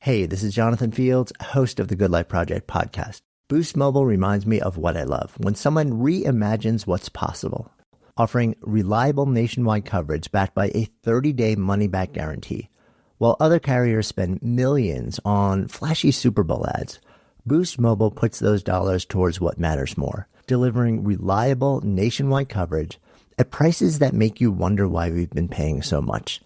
Hey, this is Jonathan Fields, host of the Good Life Project podcast. Boost Mobile reminds me of what I love, when someone reimagines what's possible. Offering reliable nationwide coverage backed by a 30-day money-back guarantee. While other carriers spend millions on flashy Super Bowl ads, Boost Mobile puts those dollars towards what matters more, delivering reliable nationwide coverage at prices that make you wonder why we've been paying so much.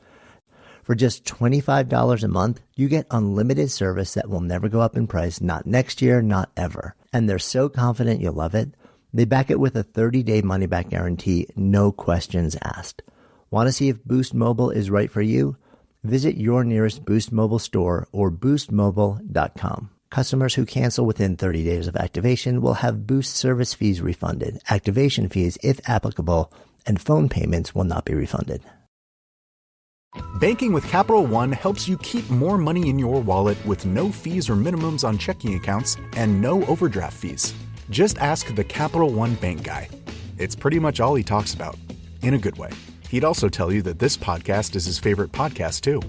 For just $25 a month, you get unlimited service that will never go up in price, not next year, not ever. And they're so confident you'll love it, they back it with a 30-day money-back guarantee, no questions asked. Want to see if Boost Mobile is right for you? Visit your nearest Boost Mobile store or boostmobile.com. Customers who cancel within 30 days of activation will have Boost service fees refunded, activation fees if applicable, and phone payments will not be refunded. Banking with Capital One helps you keep more money in your wallet with no fees or minimums on checking accounts and no overdraft fees. Just ask the Capital One bank guy. It's pretty much all he talks about, in a good way. He'd also tell you that this podcast is his favorite podcast, too.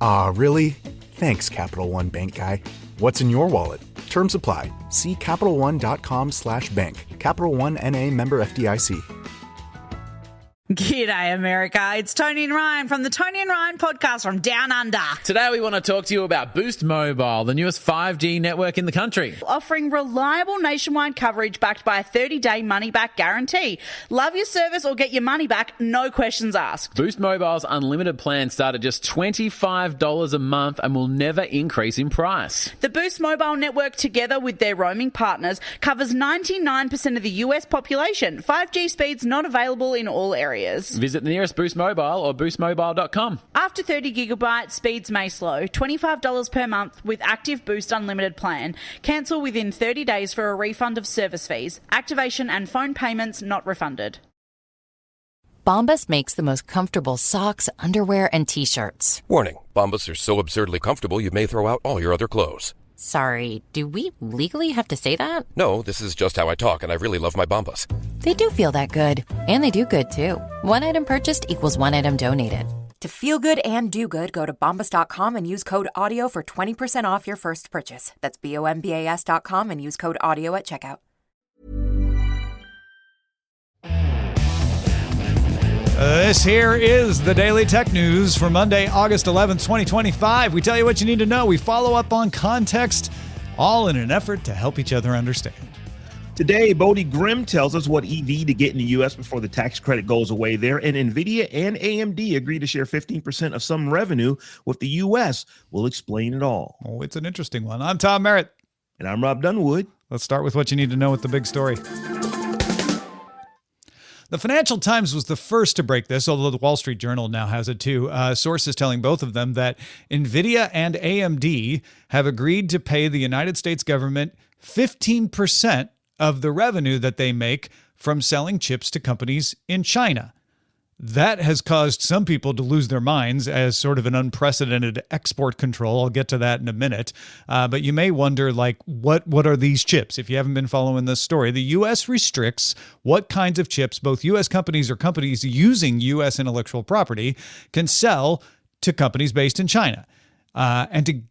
Ah, really? Thanks, Capital One bank guy. What's in your wallet? Terms apply. See CapitalOne.com/bank. Capital One N.A. member FDIC. G'day, America. It's Tony and Ryan from the Tony and Ryan podcast from Down Under. Today we want to talk to you about Boost Mobile, the newest 5G network in the country. Offering reliable nationwide coverage backed by a 30-day money-back guarantee. Love your service or get your money back, no questions asked. Boost Mobile's unlimited plan start at just $25 a month and will never increase in price. The Boost Mobile network, together with their roaming partners, covers 99% of the US population. 5G speeds not available in all areas. Visit the nearest Boost Mobile or boostmobile.com. After 30 gigabytes, speeds may slow. $25 per month with active Boost Unlimited plan. Cancel within 30 days for a refund of service fees. Activation and phone payments not refunded. Bombas makes the most comfortable socks, underwear, and T-shirts. Warning, Bombas are so absurdly comfortable you may throw out all your other clothes. Sorry, do we legally have to say that? No, this is just how I talk, and I really love my Bombas. They do feel that good. And they do good, too. One item purchased equals one item donated. To feel good and do good, go to Bombas.com and use code AUDIO for 20% off your first purchase. That's BOMBAS.com and use code AUDIO at checkout. This here is the Daily Tech News for Monday, August 11th, 2025. We tell you what you need to know. We follow up on context, all in an effort to help each other understand. Today, Bodie Grimm tells us what EV to get in the U.S. before the tax credit goes away there. And Nvidia and AMD agree to share 15% of some revenue with the U.S. We'll explain it all. Oh, it's an interesting one. I'm Tom Merritt. And I'm Robb Dunewood. Let's start with what you need to know with the big story. The Financial Times was the first to break this, although the Wall Street Journal now has it too. Sources telling both of them that Nvidia and AMD have agreed to pay the United States government 15% of the revenue that they make from selling chips to companies in China. That has caused some people to lose their minds as sort of an unprecedented export control. I'll get to that in a minute. But you may wonder, like, what are these chips? If you haven't been following this story, the U.S. restricts what kinds of chips both U.S. companies or companies using U.S. intellectual property can sell to companies based in China. And to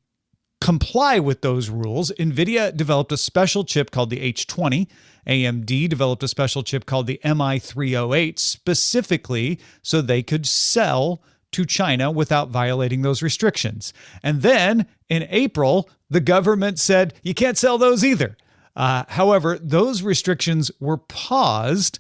comply with those rules, Nvidia developed a special chip called the H20. AMD developed a special chip called the MI308 specifically so they could sell to China without violating those restrictions. And then in April, the government said you can't sell those either. However, those restrictions were paused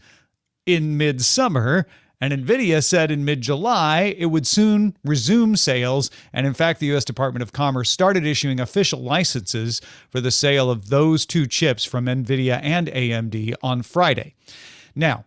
in midsummer, and Nvidia said in mid-July it would soon resume sales. And in fact, the U.S. Department of Commerce started issuing official licenses for the sale of those two chips from Nvidia and AMD on Friday. Now,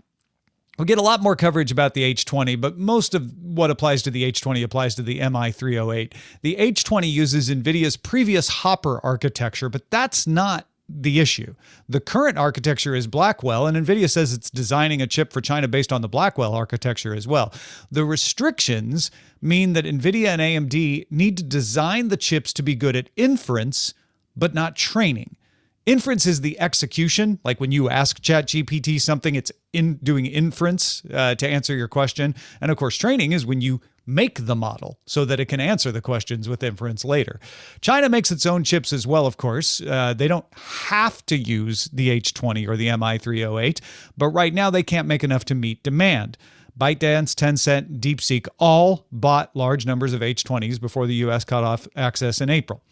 we get a lot more coverage about the H20, but most of what applies to the H20 applies to the MI308. The H20 uses Nvidia's previous Hopper architecture, but that's not the issue. The current architecture is Blackwell, and Nvidia says it's designing a chip for China based on the Blackwell architecture as well. The restrictions mean that Nvidia and AMD need to design the chips to be good at inference, but not training. Inference is the execution, like when you ask ChatGPT something, it's doing inference to answer your question. And of course, training is when you make the model so that it can answer the questions with inference later. China makes its own chips as well, of course. They don't have to use the H20 or the MI308, but right now they can't make enough to meet demand. ByteDance, Tencent, DeepSeek all bought large numbers of H20s before the U.S. cut off access in April.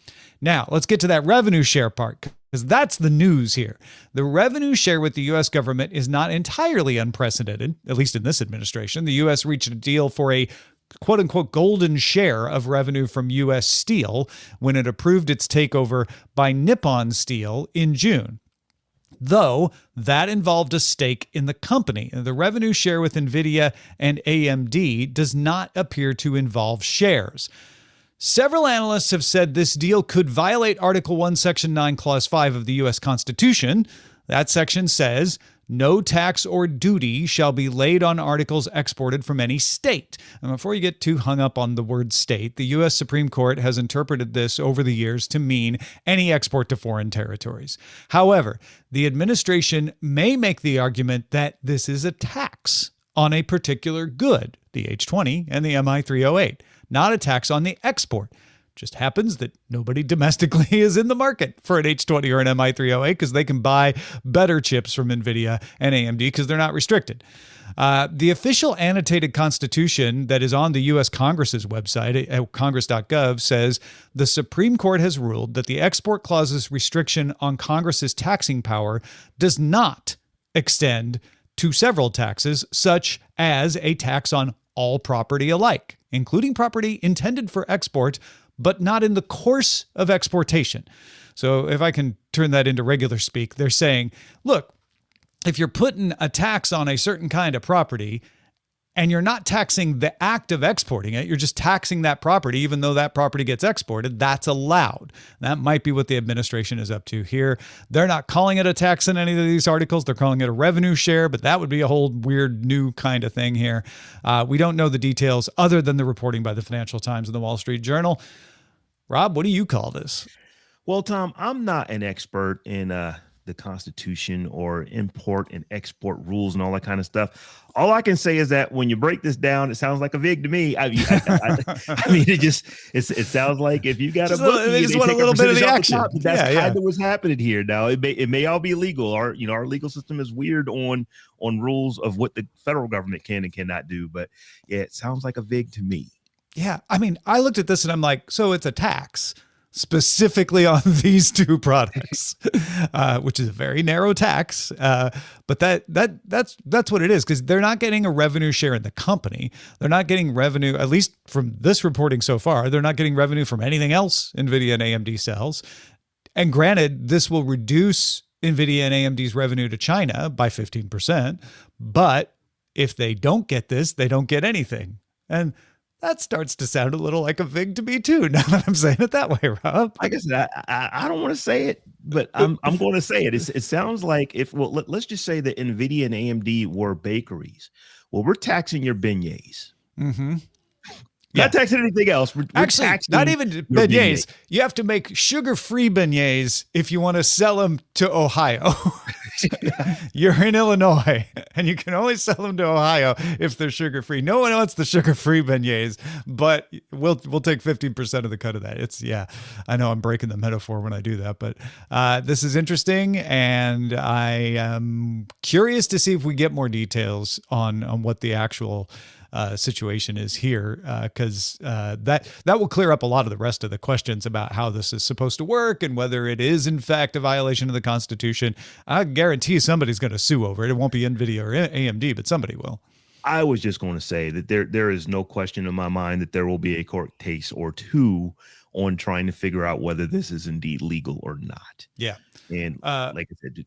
Now, let's get to that revenue share part, because that's the news here. The revenue share with the U.S. government is not entirely unprecedented, at least in this administration. The U.S. reached a deal for a quote-unquote golden share of revenue from U.S. Steel when it approved its takeover by Nippon Steel in June. Though that involved a stake in the company. The revenue share with Nvidia and AMD does not appear to involve shares. Several analysts have said this deal could violate Article 1, Section 9, Clause 5 of the U.S. Constitution. That section says, no tax or duty shall be laid on articles exported from any state. And before you get too hung up on the word state, the U.S. Supreme Court has interpreted this over the years to mean any export to foreign territories. However, the administration may make the argument that this is a tax on a particular good, the H20 and the MI308, not a tax on the export. Just happens that nobody domestically is in the market for an H20 or an MI308 because they can buy better chips from Nvidia and AMD because they're not restricted. The official annotated constitution that is on the U.S. Congress's website at congress.gov says the Supreme Court has ruled that the export clause's restriction on Congress's taxing power does not extend to several taxes, such as a tax on all property alike, including property intended for export but not in the course of exportation. So if I can turn that into regular speak, they're saying, look, if you're putting a tax on a certain kind of property and you're not taxing the act of exporting it, you're just taxing that property, even though that property gets exported, that's allowed. That might be what the administration is up to here. They're not calling it a tax in any of these articles. They're calling it a revenue share, but that would be a whole weird new kind of thing here. We don't know the details other than the reporting by the Financial Times and the Wall Street Journal. Rob, what do you call this? Well, Tom, I'm not an expert in the Constitution or import and export rules and all that kind of stuff. All I can say is that when you break this down, it sounds like a VIG to me. I mean, it sounds like if you got a bookie, they just want a little bit of the action. That's kind of what's happening here. Now, it may all be legal. Our legal system is weird on rules of what the federal government can and cannot do. But yeah, it sounds like a VIG to me. Yeah. I mean, I looked at this and I'm like, so it's a tax specifically on these two products, which is a very narrow tax. But that's what it is, because they're not getting a revenue share in the company. They're not getting revenue, at least from this reporting so far. They're not getting revenue from anything else Nvidia and AMD sells. And granted, this will reduce Nvidia and AMD's revenue to China by 15%. But if they don't get this, they don't get anything. And that starts to sound a little like a VIG to me too, now that I'm saying it that way, Rob. I guess I don't want to say it, but I'm going to say it. It sounds like let's just say that Nvidia and AMD were bakeries. Well, we're taxing your beignets. Mm-hmm. Not taxing anything else. We're actually not even beignets. You have to make sugar-free beignets if you want to sell them to Ohio. You're in Illinois, and you can only sell them to Ohio if they're sugar-free. No one wants the sugar-free beignets, but we'll take 15% of the cut of that. I know I'm breaking the metaphor when I do that, but this is interesting, and I am curious to see if we get more details on what the actual situation is here, because that will clear up a lot of the rest of the questions about how this is supposed to work and whether it is in fact a violation of the Constitution. I guarantee somebody's going to sue over it. It won't be Nvidia or AMD, but somebody will. I was just going to say that there is no question in my mind that there will be a court case or two on trying to figure out whether this is indeed legal or not. Yeah, and like I said,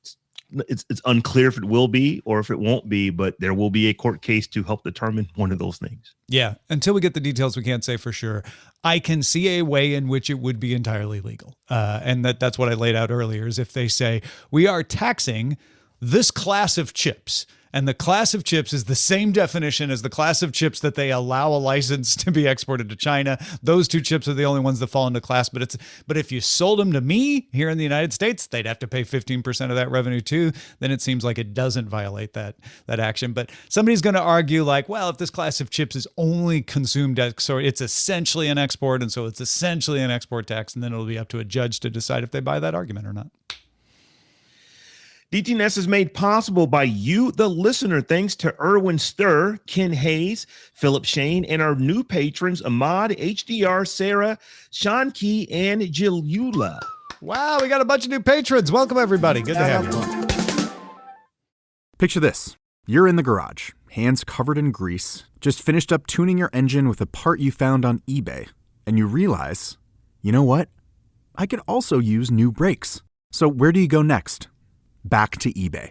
it's unclear if it will be or if it won't be, but there will be a court case to help determine one of those things. Yeah. Until we get the details, we can't say for sure. I can see a way in which it would be entirely legal. And that's what I laid out earlier, is if they say we are taxing this class of chips And the class of chips is the same definition as the class of chips that they allow a license to be exported to China. Those two chips are the only ones that fall into class. But if you sold them to me here in the United States, they'd have to pay 15% of that revenue too. Then it seems like it doesn't violate that action. But somebody's going to argue like, well, if this class of chips is only consumed export, it's essentially an export, and so it's essentially an export tax, and then it'll be up to a judge to decide if they buy that argument or not. DTNS is made possible by you, the listener, thanks to Erwin Sturr, Ken Hayes, Philip Shane, and our new patrons, Ahmad, HDR, Sarah, Sean Key, and Jilula. Wow, we got a bunch of new patrons. Welcome, everybody. Good to have you. Picture this. You're in the garage, hands covered in grease, just finished up tuning your engine with a part you found on eBay, and you realize, you know what? I could also use new brakes. So where do you go next? Back to eBay.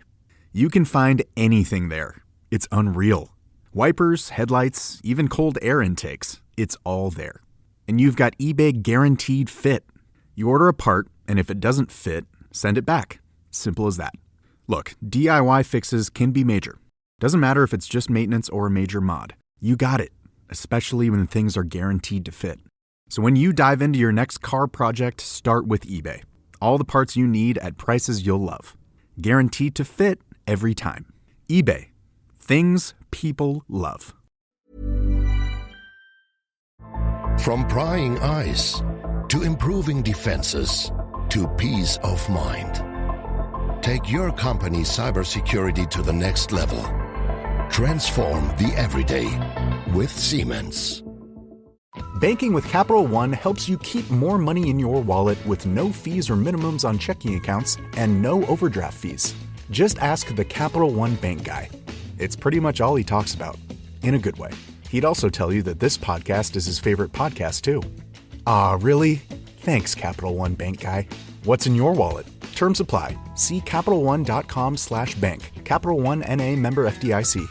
You can find anything there. It's unreal. Wipers, headlights, even cold air intakes. It's all there. And you've got eBay Guaranteed Fit. You order a part, and if it doesn't fit, send it back. Simple as that. Look, DIY fixes can be major. Doesn't matter if it's just maintenance or a major mod. You got it, especially when things are guaranteed to fit. So when you dive into your next car project, start with eBay. All the parts you need at prices you'll love. Guaranteed to fit every time. eBay. Things people love. From prying eyes to improving defenses to peace of mind. Take your company's cybersecurity to the next level. Transform the everyday with Siemens. Banking with Capital One helps you keep more money in your wallet with no fees or minimums on checking accounts and no overdraft fees. Just ask the Capital One bank guy. It's pretty much all he talks about, in a good way. He'd also tell you that this podcast is his favorite podcast too. Ah, really? Thanks, Capital One bank guy. What's in your wallet? Terms apply. See CapitalOne.com/bank. Capital One N.A. member FDIC.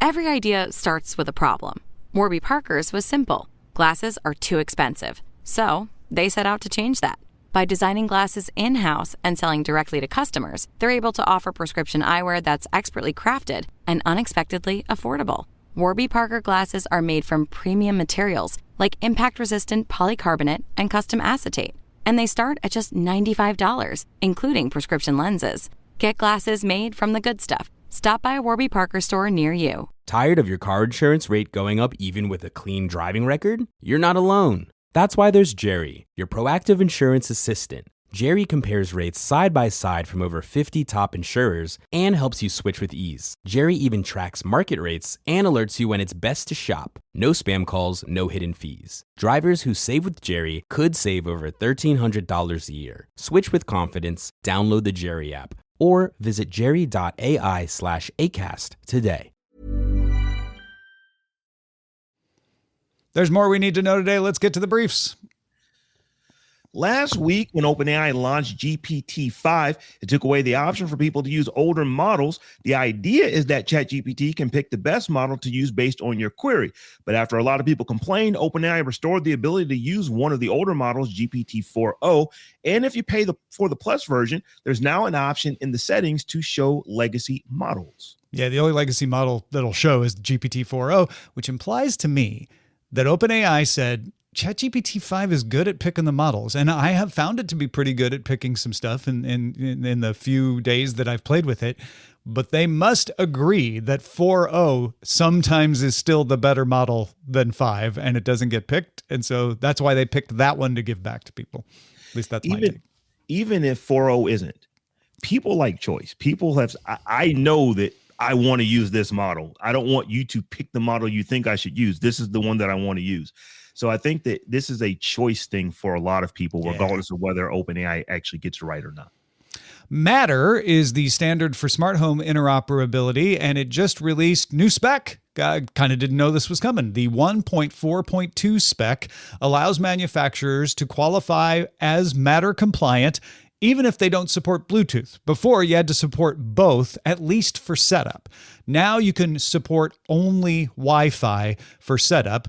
Every idea starts with a problem. Warby Parker's was simple. Glasses are too expensive. So they set out to change that. By designing glasses in-house and selling directly to customers, they're able to offer prescription eyewear that's expertly crafted and unexpectedly affordable. Warby Parker glasses are made from premium materials like impact-resistant polycarbonate and custom acetate. And they start at just $95, including prescription lenses. Get glasses made from the good stuff. Stop by a Warby Parker store near you. Tired of your car insurance rate going up even with a clean driving record? You're not alone. That's why there's Jerry, your proactive insurance assistant. Jerry compares rates side by side from over 50 top insurers and helps you switch with ease. Jerry even tracks market rates and alerts you when it's best to shop. No spam calls, no hidden fees. Drivers who save with Jerry could save over $1,300 a year. Switch with confidence, download the Jerry app, or visit jerry.ai/ACAST today. There's more we need to know today. Let's get to the briefs. Last week, when OpenAI launched GPT-5, it took away the option for people to use older models. The idea is that ChatGPT can pick the best model to use based on your query. But after a lot of people complained, OpenAI restored the ability to use one of the older models, GPT-4o. And if you pay for the Plus version, there's now an option in the settings to show legacy models. Yeah, the only legacy model that'll show is GPT-4o, which implies to me that OpenAI said, ChatGPT-5 is good at picking the models, and I have found it to be pretty good at picking some stuff in the few days that I've played with it, but they must agree that 4.0 sometimes is still the better model than 5, and it doesn't get picked, and so that's why they picked that one to give back to people. At least that's my take. Even if 4.0 isn't, people like choice. People have, I know that I want to use this model. I don't want you to pick the model you think I should use. This is the one that I want to use. So I think that this is a choice thing for a lot of people, regardless of whether OpenAI actually gets it right or not. Matter is the standard for smart home interoperability, and it just released new spec. I kind of didn't know this was coming. The 1.4.2 spec allows manufacturers to qualify as Matter compliant even if they don't support Bluetooth. Before, you had to support both, at least for setup. Now you can support only Wi-Fi for setup,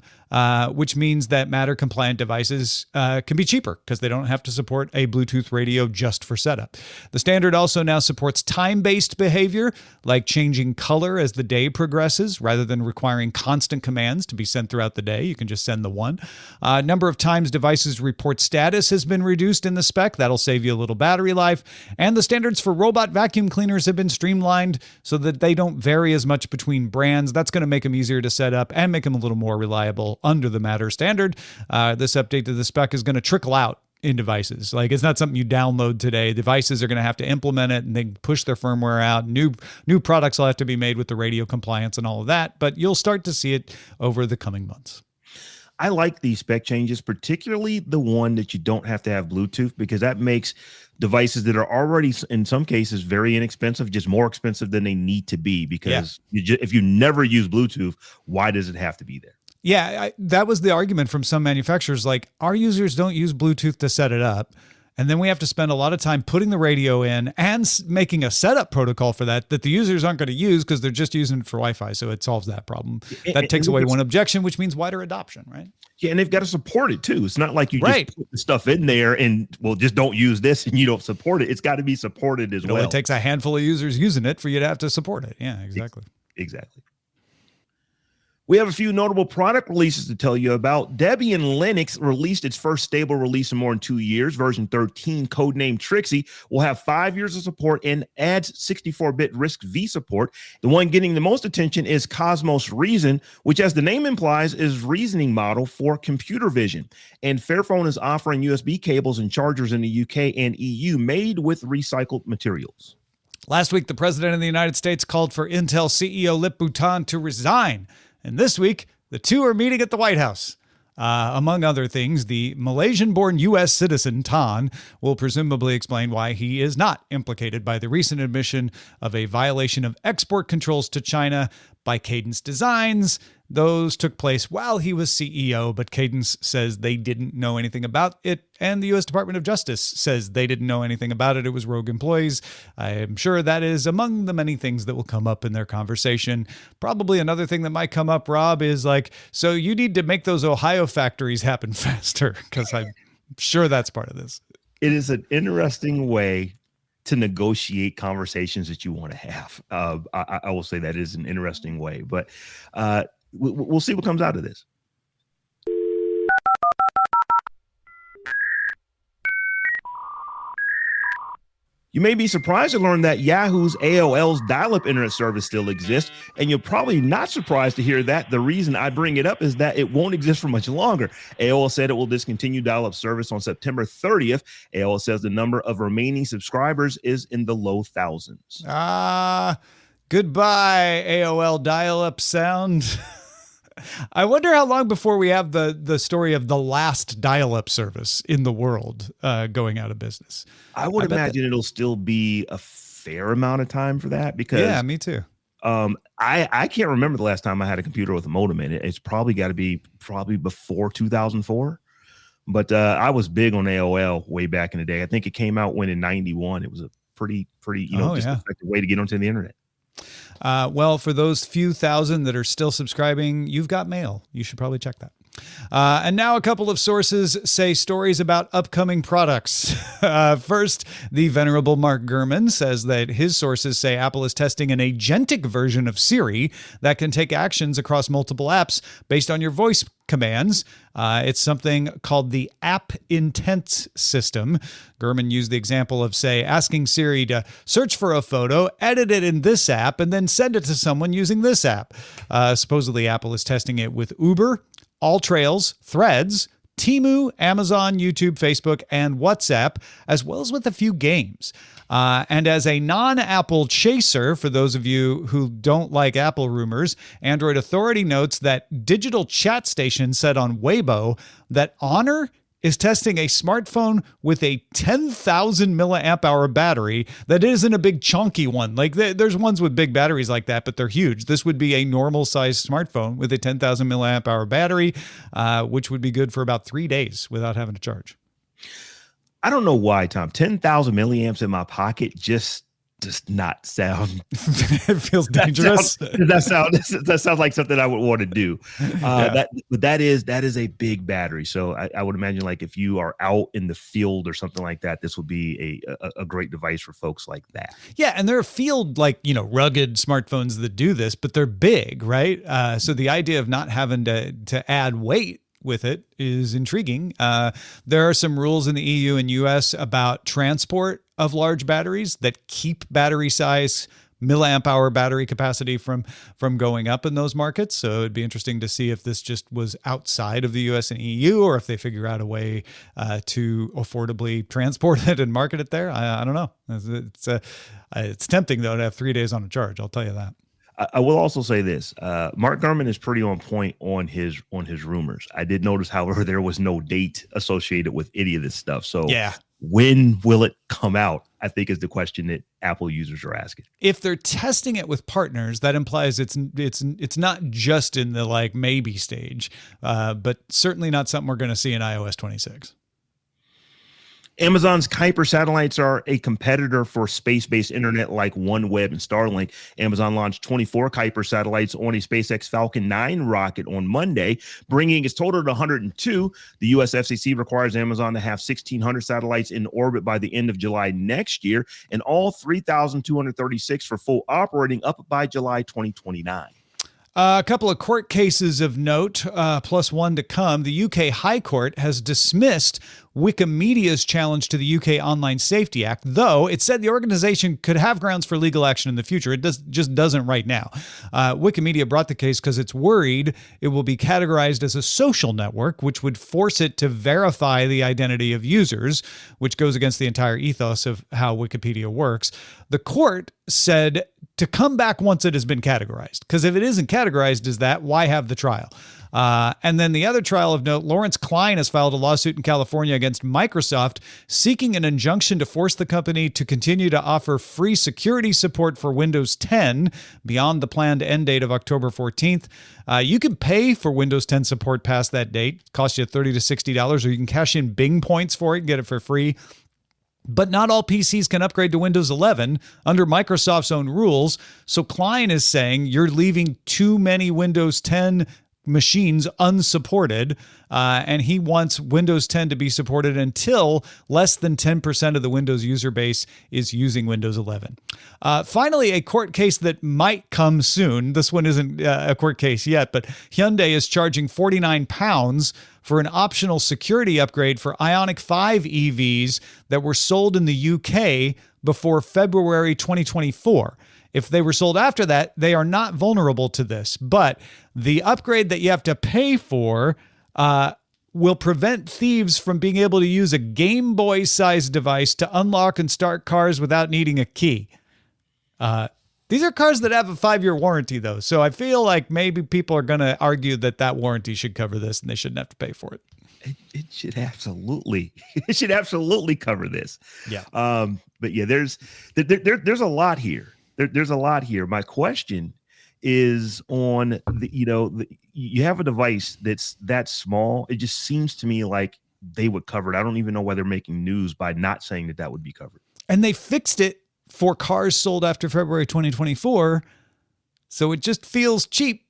which means that Matter-compliant devices can be cheaper because they don't have to support a Bluetooth radio just for setup. The standard also now supports time-based behavior, like changing color as the day progresses, rather than requiring constant commands to be sent throughout the day. You can just send the one. Number of times devices report status has been reduced in the spec. That'll save you a little battery life. And the standards for robot vacuum cleaners have been streamlined so that they don't vary as much between brands. That's going to make them easier to set up and make them a little more reliable under the Matter standard. This update to the spec is going to trickle out in devices. Like, it's not something you download today. Devices are going to have to implement it and then push their firmware out. New products will have to be made with the radio compliance and all of that, but you'll start to see it over the coming months. I like these spec changes, particularly the one that you don't have to have Bluetooth, because that makes devices that are already, in some cases, very inexpensive, just more expensive than they need to be. Because if you never use Bluetooth, why does it have to be there? Yeah, that was the argument from some manufacturers. Like, our users don't use Bluetooth to set it up. And then we have to spend a lot of time putting the radio in and making a setup protocol for that the users aren't going to use because they're just using it for Wi-Fi. So it solves that problem. That takes away one objection, which means wider adoption, right? Yeah, and they've got to support it too. It's not like you just put the stuff in there and, well, just don't use this and you don't support it. It's got to be supported as well. It takes a handful of users using it for you to have to support it. Yeah, exactly. Exactly. We have a few notable product releases to tell you about. Debian Linux released its first stable release in more than 2 years. Version 13, codenamed Trixie, will have 5 years of support and adds 64-bit RISC-V support. The one getting the most attention is Cosmos Reason, which, as the name implies, is reasoning model for computer vision. And Fairphone is offering USB cables and chargers in the UK and EU made with recycled materials. Last week, the president of the United States called for Intel CEO Lip Bhutan to resign. And this week, the two are meeting at the White House. Among other things, the Malaysian-born U.S. citizen, Tan, will presumably explain why he is not implicated by the recent admission of a violation of export controls to China by Cadence Designs. Those took place while he was CEO, but Cadence says they didn't know anything about it, and the U.S. Department of Justice says they didn't know anything about it. It was rogue employees. I am sure that is among the many things that will come up in their conversation. Probably another thing that might come up, Rob, is like, so you need to make those Ohio factories happen faster, because I'm sure that's part of this. It is an interesting way to negotiate conversations that you want to have. I will say that is an interesting way, but we'll see what comes out of this. You may be surprised to learn that Yahoo's AOL's dial-up internet service still exists, and you're probably not surprised to hear that. The reason I bring it up is that it won't exist for much longer. AOL said it will discontinue dial-up service on September 30th. AOL says the number of remaining subscribers is in the low thousands. Goodbye, AOL dial-up sound. I wonder how long before we have the story of the last dial-up service in the world going out of business. I would imagine it'll still be a fair amount of time for that, because yeah, me too. I can't remember the last time I had a computer with a modem in it. It's probably got to be before 2004. But I was big on AOL way back in the day. I think it came out in 91. It was a pretty effective way to get onto the internet. Well, for those few thousand that are still subscribing, you've got mail. You should probably check that. And now a couple of sources say stories about upcoming products. First, the venerable Mark Gurman says that his sources say Apple is testing an agentic version of Siri that can take actions across multiple apps based on your voice commands. It's something called the App Intent System. Gurman used the example of, say, asking Siri to search for a photo, edit it in this app, and then send it to someone using this app. Supposedly, Apple is testing it with Uber, AllTrails, Threads, Temu, Amazon, YouTube, Facebook, and WhatsApp, as well as with a few games. And as a non-Apple chaser, for those of you who don't like Apple rumors, Android Authority notes that Digital Chat Station said on Weibo that Honor is testing a smartphone with a 10,000 milliamp hour battery that isn't a big chunky one. Like there's ones with big batteries like that, but they're huge. This would be a normal sized smartphone with a 10,000 milliamp hour battery, which would be good for about 3 days without having to charge. I don't know why, Tom. 10,000 milliamps in my pocket just does not sound. It feels dangerous. That sounds like something I would want to do. That is a big battery. So I would imagine, like, if you are out in the field or something like that, this would be a great device for folks like that. Yeah, and there are field, like, rugged smartphones that do this, but they're big, right? So the idea of not having to add weight with it is intriguing. There are some rules in the EU and US about transport of large batteries that keep battery size, milliamp hour battery capacity from going up in those markets. So it'd be interesting to see if this just was outside of the US and EU, or if they figure out a way to affordably transport it and market it there. I don't know. It's tempting, though, to have 3 days on a charge. I'll tell you that. I will also say this: Mark Gurman is pretty on point on his rumors. I did notice, however, there was no date associated with any of this stuff. So yeah, when will it come out, I think, is the question that Apple users are asking. If they're testing it with partners, that implies it's not just in the like maybe stage, but certainly not something we're going to see in iOS 26. Amazon's Kuiper satellites are a competitor for space-based internet like OneWeb and Starlink. Amazon launched 24 Kuiper satellites on a SpaceX Falcon 9 rocket on Monday, bringing its total to 102. The U.S. FCC requires Amazon to have 1,600 satellites in orbit by the end of July next year, and all 3,236 for full operating up by July 2029. A couple of court cases of note, plus one to come. The UK High Court has dismissed Wikimedia's challenge to the UK Online Safety Act, though it said the organization could have grounds for legal action in the future. It just doesn't right now. Wikimedia brought the case because it's worried it will be categorized as a social network, which would force it to verify the identity of users, which goes against the entire ethos of how Wikipedia works. The court said to come back once it has been categorized, because if it isn't categorized as that, why have the trial? And then the other trial of note, Lawrence Klein has filed a lawsuit in California against Microsoft, seeking an injunction to force the company to continue to offer free security support for Windows 10 beyond the planned end date of October 14th. You can pay for Windows 10 support past that date. It costs you $30 to $60, or you can cash in Bing points for it and get it for free. But not all PCs can upgrade to Windows 11 under Microsoft's own rules. So Klein is saying you're leaving too many Windows 10 machines unsupported, and he wants Windows 10 to be supported until less than 10% of the Windows user base is using Windows 11. Finally, a court case that might come soon. This one isn't a court case yet, but Hyundai is charging £49 for an optional security upgrade for Ioniq 5 EVs that were sold in the UK before February 2024. If they were sold after that, they are not vulnerable to this. But the upgrade that you have to pay for will prevent thieves from being able to use a Game Boy-sized device to unlock and start cars without needing a key. These are cars that have a 5-year warranty, though. So I feel like maybe people are going to argue that warranty should cover this and they shouldn't have to pay for it. It should absolutely cover this. Yeah. But yeah, there's a lot here. There's a lot here. My question is on you have a device that's that small. It just seems to me like they would cover it. I don't even know why they're making news by not saying that would be covered. And they fixed it for cars sold after February 2024. So it just feels cheap.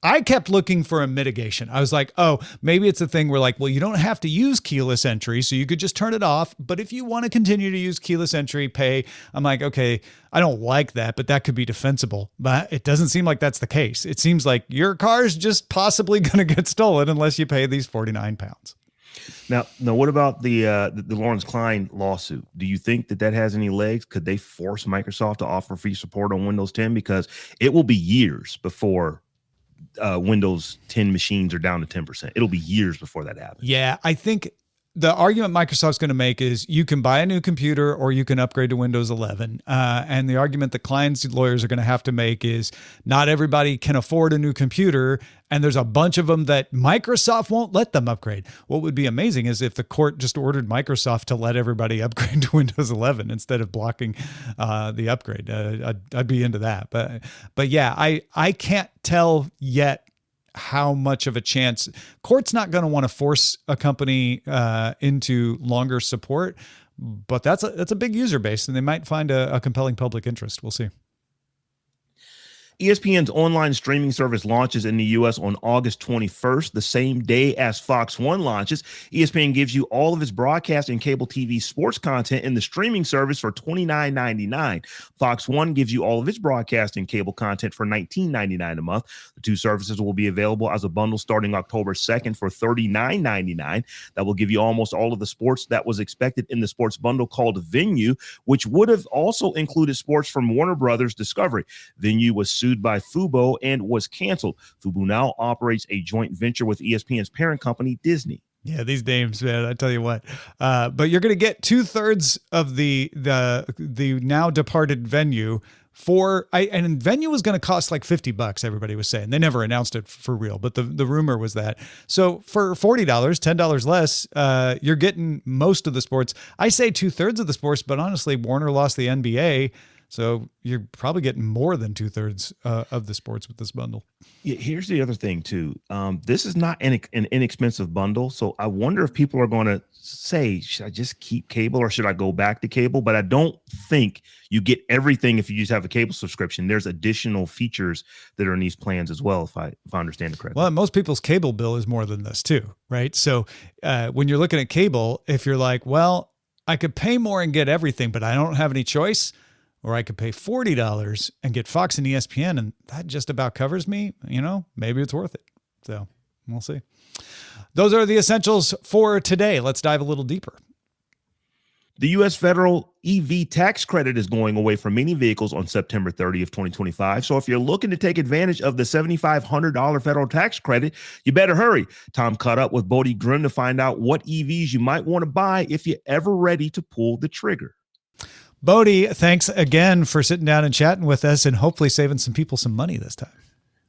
I kept looking for a mitigation. I was like, oh, maybe it's a thing where like, well, you don't have to use keyless entry, so you could just turn it off. But if you want to continue to use keyless entry, pay. I'm like, okay, I don't like that, but that could be defensible. But it doesn't seem like that's the case. It seems like your car's just possibly going to get stolen unless you pay these £49. Now, what about the Lawrence Klein lawsuit? Do you think that has any legs? Could they force Microsoft to offer free support on Windows 10? Because it will be years before Windows 10 machines are down to 10%. It'll be years before that happens. Yeah, I think the argument Microsoft's going to make is you can buy a new computer or you can upgrade to Windows 11. And the argument that Klein's lawyers are going to have to make is not everybody can afford a new computer, and there's a bunch of them that Microsoft won't let them upgrade. What would be amazing is if the court just ordered Microsoft to let everybody upgrade to Windows 11 instead of blocking the upgrade. I'd be into that. But yeah, I can't tell yet how much of a chance. Court's not going to want to force a company into longer support, but that's a big user base, and they might find a compelling public interest. We'll see. ESPN's online streaming service launches in the U.S. on August 21st, the same day as Fox 1 launches. ESPN gives you all of its broadcast and cable TV sports content in the streaming service for $29.99. Fox 1 gives you all of its broadcast and cable content for $19.99 a month. The two services will be available as a bundle starting October 2nd for $39.99. That will give you almost all of the sports that was expected in the sports bundle called Venue, which would have also included sports from Warner Brothers Discovery. Venue was sued by Fubo and was canceled. Fubo now operates a joint venture with ESPN's parent company, Disney. Yeah, these names, man, I tell you what. But you're going to get 2/3 of the now departed Venue and Venue was going to cost like $50. Everybody was saying. They never announced it for real, but the rumor was that. So for $40, $10 less, you're getting most of the sports. I say 2/3 of the sports, but honestly, Warner lost the NBA. So you're probably getting more than 2/3 of the sports with this bundle. Yeah, here's the other thing too. This is not an inexpensive bundle. So I wonder if people are going to say, should I just keep cable or should I go back to cable? But I don't think you get everything if you just have a cable subscription. There's additional features that are in these plans as well, if I understand it correctly. Well, most people's cable bill is more than this too, right? So when you're looking at cable, if you're like, well, I could pay more and get everything, but I don't have any choice. Or I could pay $40 and get Fox and ESPN, and that just about covers me. Maybe it's worth it. So we'll see. Those are the essentials for today. Let's dive a little deeper. The U.S. federal EV tax credit is going away for many vehicles on September 30th, 2025. So if you're looking to take advantage of the $7,500 federal tax credit, you better hurry. Tom caught up with Bodie Grimm to find out what EVs you might want to buy if you're ever ready to pull the trigger. Bodie, thanks again for sitting down and chatting with us and hopefully saving some people some money this time.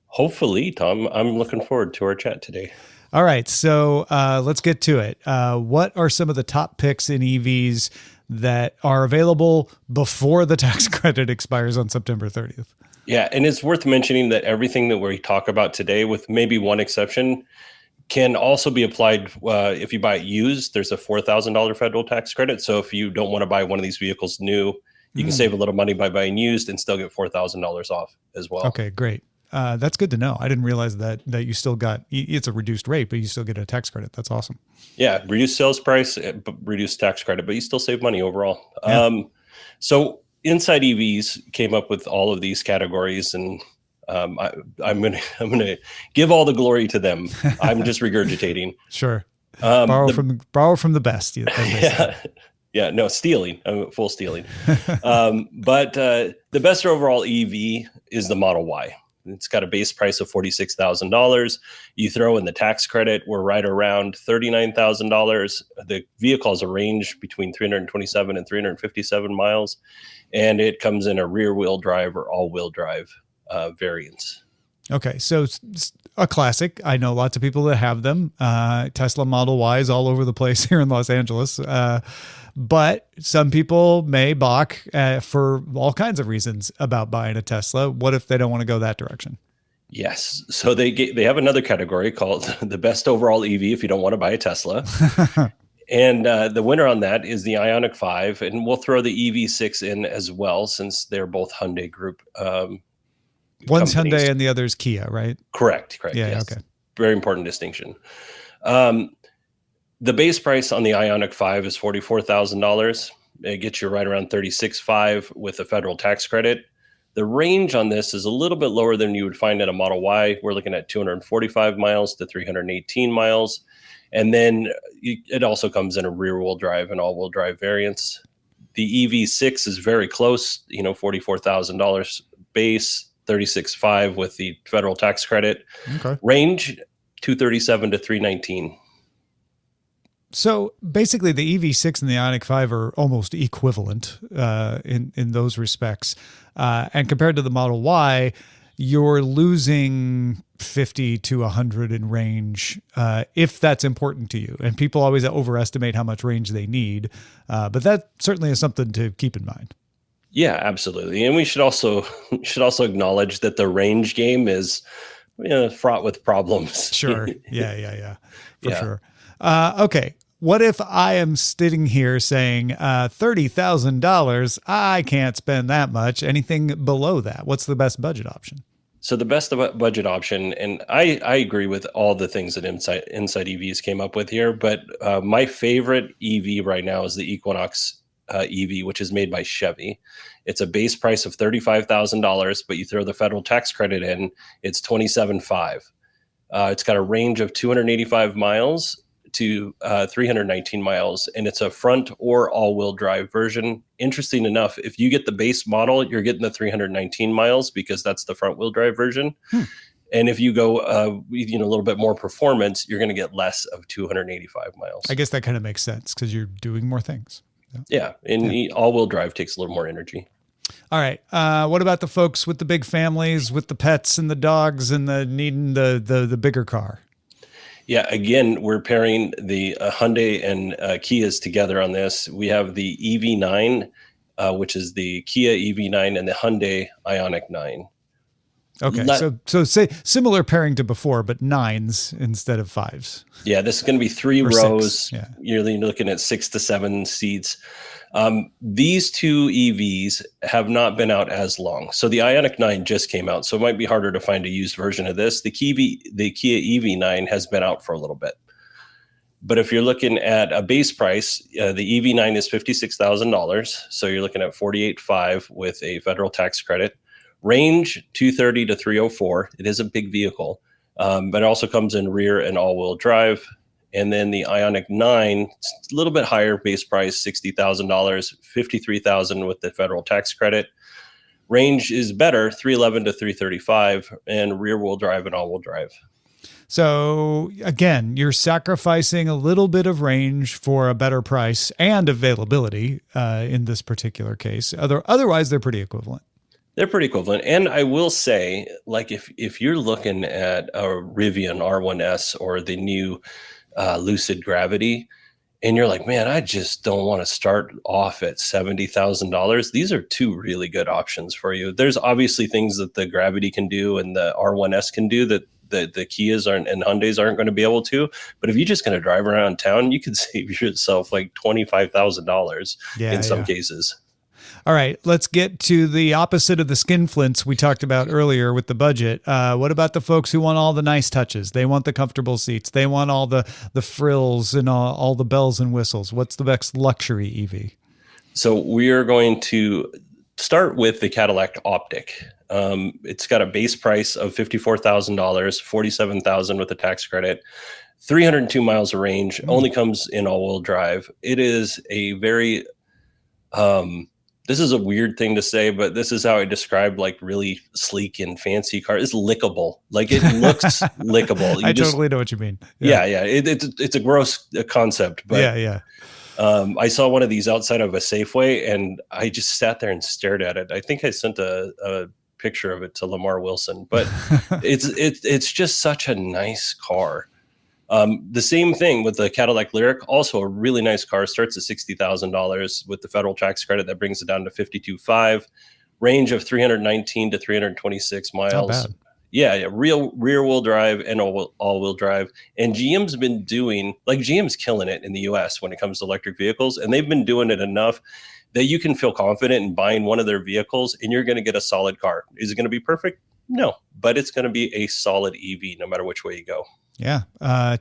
Hopefully, Tom. I'm looking forward to our chat today. All right, so let's get to it. What are some of the top picks in EVs that are available before the tax credit expires on September 30th? Yeah, and it's worth mentioning that everything that we talk about today, with maybe one exception, can also be applied if you buy it used. There's a $4,000 federal tax credit. So if you don't want to buy one of these vehicles new, you can save a little money by buying used and still get $4,000 off as well. Okay, great. That's good to know. I didn't realize that you still got, it's a reduced rate, but you still get a tax credit. That's awesome. Yeah, reduced sales price, reduced tax credit, but you still save money overall. Yeah. So Inside EVs came up with all of these categories, and I'm gonna give all the glory to them. I'm just regurgitating. Sure. Borrow from the best. Yeah. No, stealing. Full stealing. But the best overall EV is the Model Y. It's got a base price of $46,000. You throw in the tax credit, we're right around $39,000. The vehicle has a range between 327 and 357 miles, and it comes in a rear-wheel drive or all-wheel drive variants. Okay, so it's a classic. I know lots of people that have them. Tesla Model Ys all over the place here in Los Angeles. But some people may balk for all kinds of reasons about buying a Tesla. What if they don't want to go that direction? Yes. So they have another category called the best overall EV if you don't want to buy a Tesla. And the winner on that is the Ioniq 5. And we'll throw the EV6 in as well, since they're both Hyundai Group One's companies. Hyundai and the other's Kia, right? Correct. Yeah, yes. okay. Very important distinction. The base price on the Ioniq 5 is $44,000. It gets you right around $36,500 with a federal tax credit. The range on this is a little bit lower than you would find at a Model Y. We're looking at 245 miles to 318 miles. And then it also comes in a rear-wheel drive and all-wheel drive variants. The EV6 is very close, $44,000 base, $36,500 with the federal tax credit. Okay. Range, 237 to 319. So basically the EV6 and the Ioniq 5 are almost equivalent in those respects. And compared to the Model Y, you're losing 50 to 100 in range if that's important to you. And people always overestimate how much range they need. But that certainly is something to keep in mind. Yeah, absolutely. And we should also acknowledge that the range game is fraught with problems. Sure. Yeah. For sure. Okay. what if I am sitting here saying $30,000? I can't spend that much. Anything below that? What's the best budget option? So the best budget option, and I agree with all the things that Inside EVs came up with here, but my favorite EV right now is the Equinox EV, which is made by Chevy. It's a base price of $35,000, but you throw the federal tax credit in, it's $27,500. It's got a range of 285 miles to 319 miles, and it's a front or all-wheel drive version. Interesting enough, if you get the base model, you're getting the 319 miles because that's the front-wheel drive version. And if you go a little bit more performance, you're going to get less of 285 miles. I guess that kind of makes sense because you're doing more things. Yeah, and all-wheel drive takes a little more energy. All right. What about the folks with the big families, with the pets and the dogs and the needing the bigger car? Yeah, again, we're pairing the Hyundai and Kias together on this. We have the EV9, which is the Kia EV9, and the Hyundai Ioniq 9. Okay, so say similar pairing to before, but 9s instead of 5s. Yeah, this is going to be 3 Or rows. 6, yeah. You're looking at 6 to 7 seats. These two EVs have not been out as long. So the Ioniq 9 just came out, so it might be harder to find a used version of this. The Kia EV9 has been out for a little bit. But if you're looking at a base price, the EV9 is $56,000. So you're looking at $48,500 with a federal tax credit. Range 230 to 304. It is a big vehicle, but it also comes in rear and all-wheel drive. And then the Ioniq 9, it's a little bit higher base price, $60,000, $53,000 with the federal tax credit. Range is better, 311 to 335, and rear-wheel drive and all-wheel drive. So again, you're sacrificing a little bit of range for a better price and availability in this particular case. Otherwise, they're pretty equivalent. They're pretty equivalent. And I will say, like, if you're looking at a Rivian R1S or the new Lucid Gravity, and you're like, man, I just don't want to start off at $70,000. These are two really good options for you. There's obviously things that the Gravity can do and the R1S can do that the Kias aren't and Hyundais aren't going to be able to. But if you're just going to drive around town, you could save yourself like $25,000 in some cases. All right, let's get to the opposite of the skinflints we talked about earlier with the budget. What about the folks who want all the nice touches? They want the comfortable seats. They want all the frills and all the bells and whistles. What's the best luxury EV? So we are going to start with the Cadillac Optic. It's got a base price of $54,000, $47,000 with a tax credit. 302 miles of range, only comes in all-wheel drive. It is a very... this is a weird thing to say, but this is how I describe like really sleek and fancy car. It's lickable. Like it looks lickable. I totally know what you mean. Yeah. It's a gross concept, but I saw one of these outside of a Safeway and I just sat there and stared at it. I think I sent a picture of it to Lamar Wilson, but it's just such a nice car. The same thing with the Cadillac Lyriq, also a really nice car, starts at $60,000 with the federal tax credit that brings it down to $52,500, range of 319 to 326 miles. Not bad. Yeah, real rear-wheel drive and all-wheel drive. And GM's killing it in the US when it comes to electric vehicles, and they've been doing it enough that you can feel confident in buying one of their vehicles and you're going to get a solid car. Is it going to be perfect? No, but it's going to be a solid EV no matter which way you go. Yeah.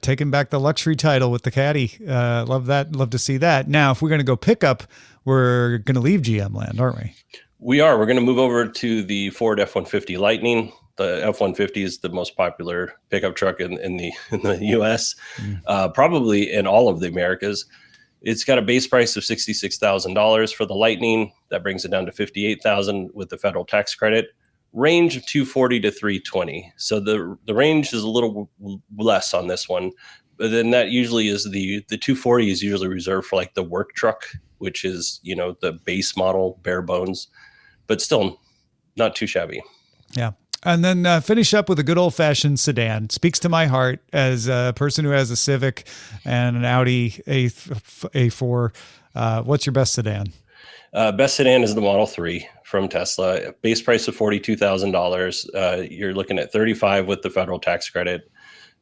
Taking back the luxury title with the Caddy. Love that. Love to see that. Now, if we're going to go pickup, we're going to leave GM land, aren't we? We are. We're going to move over to the Ford F-150 Lightning. The F-150 is the most popular pickup truck in the U.S., probably in all of the Americas. It's got a base price of $66,000 for the Lightning. That brings it down to $58,000 with the federal tax credit. Range of 240 to 320. So the range is a little less on this one, but then that usually is the 240 is usually reserved for like the work truck, which is, the base model, bare bones, but still not too shabby. Yeah. And then finish up with a good old fashioned sedan. Speaks to my heart as a person who has a Civic and an Audi A4. What's your best sedan? Best sedan is the Model 3 from Tesla. Base price of $42,000. You're looking at $35,000 with the federal tax credit.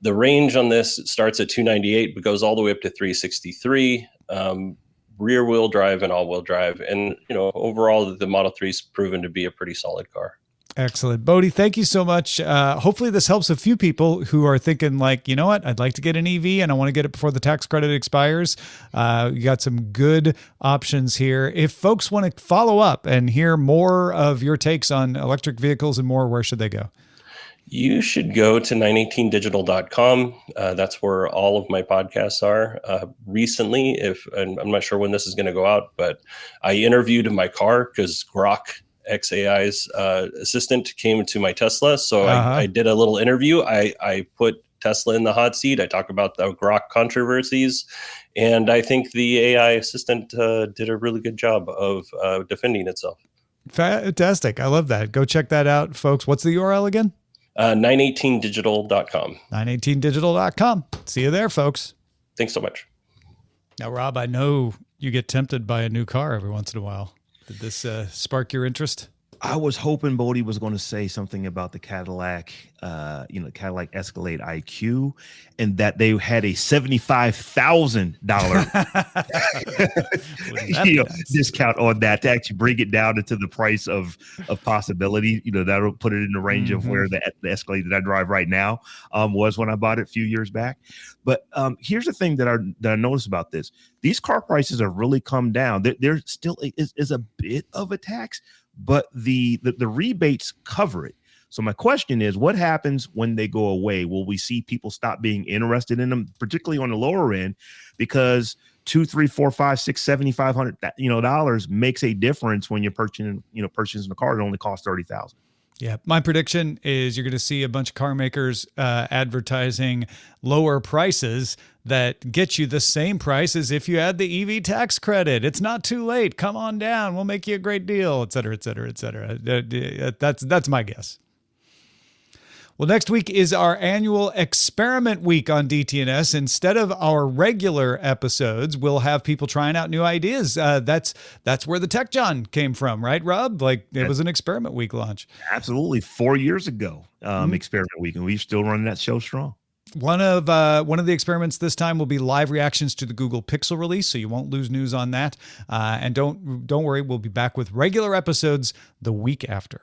The range on this starts at 298, but goes all the way up to 363. Rear wheel drive and all wheel drive. And, overall, the Model 3 is proven to be a pretty solid car. Excellent. Bodie, thank you so much. Hopefully this helps a few people who are thinking like, you know what, I'd like to get an EV and I want to get it before the tax credit expires. You got some good options here. If folks want to follow up and hear more of your takes on electric vehicles and more, where should they go? You should go to 918digital.com. That's where all of my podcasts are. Recently, and I'm not sure when this is going to go out, but I interviewed my car because Grok XAI's assistant came into my Tesla. So I did a little interview. I put Tesla in the hot seat. I talk about the Grok controversies. And I think the AI assistant did a really good job of defending itself. Fantastic. I love that. Go check that out, folks. What's the URL again? 918digital.com. 918digital.com. See you there, folks. Thanks so much. Now, Rob, I know you get tempted by a new car every once in a while. Did this spark your interest? I was hoping Bodie was going to say something about the Cadillac, Cadillac Escalade IQ, and that they had a $75,000 discount on that to actually bring it down into the price of possibility. That'll put it in the range of where the Escalade that I drive right now was when I bought it a few years back. But here's the thing that I noticed about this: these car prices have really come down. There still is a bit of a tax, but the rebates cover it. So my question is, what happens when they go away? Will we see people stop being interested in them, particularly on the lower end, because $200, $300, $400, $500, $600, $700, makes a difference when you're purchasing a car that only costs $30,000. Yeah, my prediction is you're going to see a bunch of car makers advertising lower prices that get you the same price as if you had the EV tax credit. It's not too late. Come on down. We'll make you a great deal, et cetera, et cetera, et cetera. That's my guess. Well, next week is our annual experiment week on DTNS. Instead of our regular episodes, we'll have people trying out new ideas. That's where the Tech John came from, right, Rob? Like it was an experiment week launch. Absolutely. 4 years ago, experiment week, and we're still running that show strong. One of the experiments this time will be live reactions to the Google Pixel release, so you won't lose news on that. And don't worry, we'll be back with regular episodes the week after.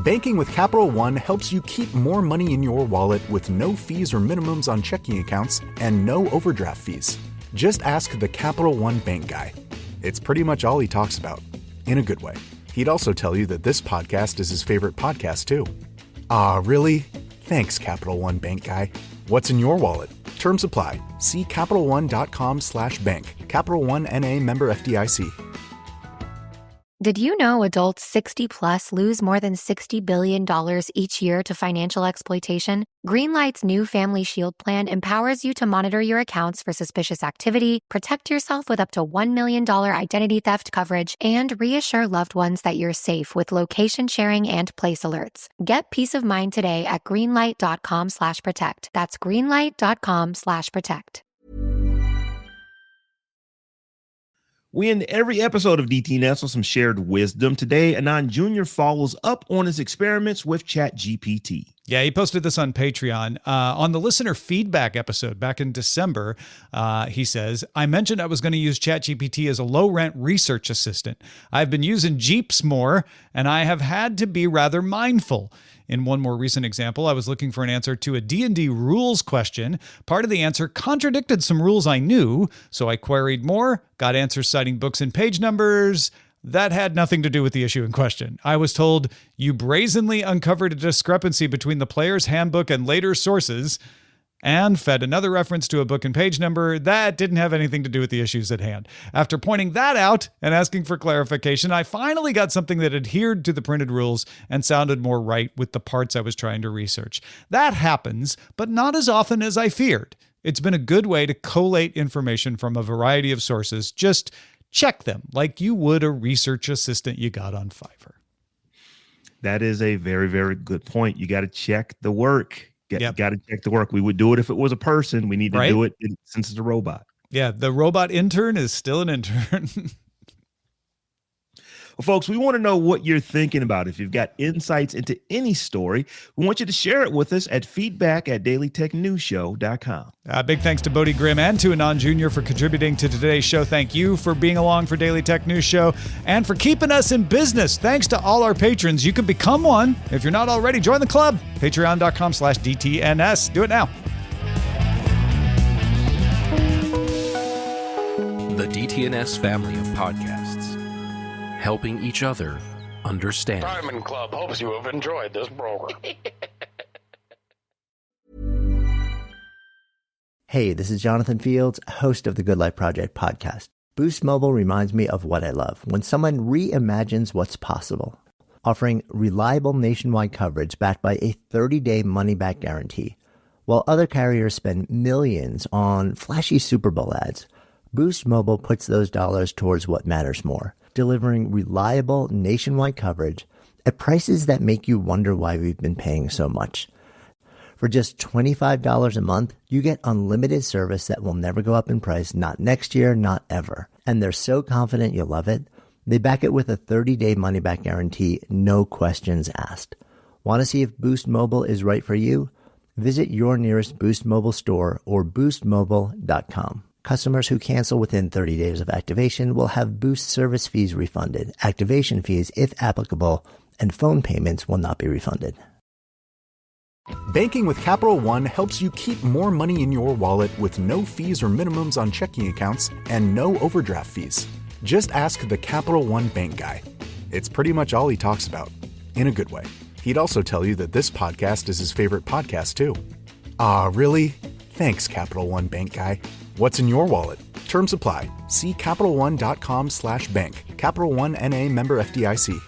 Banking with Capital One helps you keep more money in your wallet with no fees or minimums on checking accounts and no overdraft fees. Just ask the Capital One bank guy. It's pretty much all he talks about, in a good way. He'd also tell you that this podcast is his favorite podcast, too. Ah, really? Thanks, Capital One bank guy. What's in your wallet? Terms apply. See CapitalOne.com/bank. Capital One N.A. member FDIC. Did you know adults 60 plus lose more than $60 billion each year to financial exploitation? Greenlight's new Family Shield plan empowers you to monitor your accounts for suspicious activity, protect yourself with up to $1 million identity theft coverage, and reassure loved ones that you're safe with location sharing and place alerts. Get peace of mind today at greenlight.com/protect. That's greenlight.com/protect. We end every episode of DTNS with some shared wisdom. Today, Anand Jr. follows up on his experiments with ChatGPT. Yeah, he posted this on Patreon. On the listener feedback episode back in December, he says, I mentioned I was going to use ChatGPT as a low-rent research assistant. I've been using Jeeps more, and I have had to be rather mindful. In one more recent example, I was looking for an answer to a D&D rules question. Part of the answer contradicted some rules I knew, so I queried more, got answers citing books and page numbers. That had nothing to do with the issue in question. I was told, you brazenly uncovered a discrepancy between the player's handbook and later sources, and fed another reference to a book and page number that didn't have anything to do with the issues at hand. After pointing that out and asking for clarification, I finally got something that adhered to the printed rules and sounded more right with the parts I was trying to research. That happens, but not as often as I feared. It's been a good way to collate information from a variety of sources. Just check them like you would a research assistant you got on Fiverr. That is a very, very good point. You got to check the work. Got to check the work. We would do it if it was a person. We need to do it since it's a robot. Yeah, the robot intern is still an intern. Well, folks, we want to know what you're thinking about. If you've got insights into any story, we want you to share it with us at feedback@dailytechnewsshow.com. Big thanks to Bodie Grimm and to Anand Jr. for contributing to today's show. Thank you for being along for Daily Tech News Show and for keeping us in business. Thanks to all our patrons. You can become one. If you're not already, join the club. Patreon.com/DTNS. Do it now. The DTNS family of podcasts, helping each other understand. Diamond Club hopes you have enjoyed this program. Hey, this is Jonathan Fields, host of the Good Life Project podcast. Boost Mobile reminds me of what I love, when someone reimagines what's possible. Offering reliable nationwide coverage backed by a 30-day money-back guarantee. While other carriers spend millions on flashy Super Bowl ads, Boost Mobile puts those dollars towards what matters more, delivering reliable nationwide coverage at prices that make you wonder why we've been paying so much. For just $25 a month, you get unlimited service that will never go up in price, not next year, not ever. And they're so confident you'll love it, they back it with a 30-day money-back guarantee, no questions asked. Want to see if Boost Mobile is right for you? Visit your nearest Boost Mobile store or boostmobile.com. Customers who cancel within 30 days of activation will have Boost service fees refunded, activation fees if applicable, and phone payments will not be refunded. Banking with Capital One helps you keep more money in your wallet with no fees or minimums on checking accounts and no overdraft fees. Just ask the Capital One bank guy. It's pretty much all he talks about, in a good way. He'd also tell you that this podcast is his favorite podcast, too. Ah, really? Thanks, Capital One bank guy. What's in your wallet? Terms apply. See CapitalOne.com/bank. Capital One N.A. member FDIC.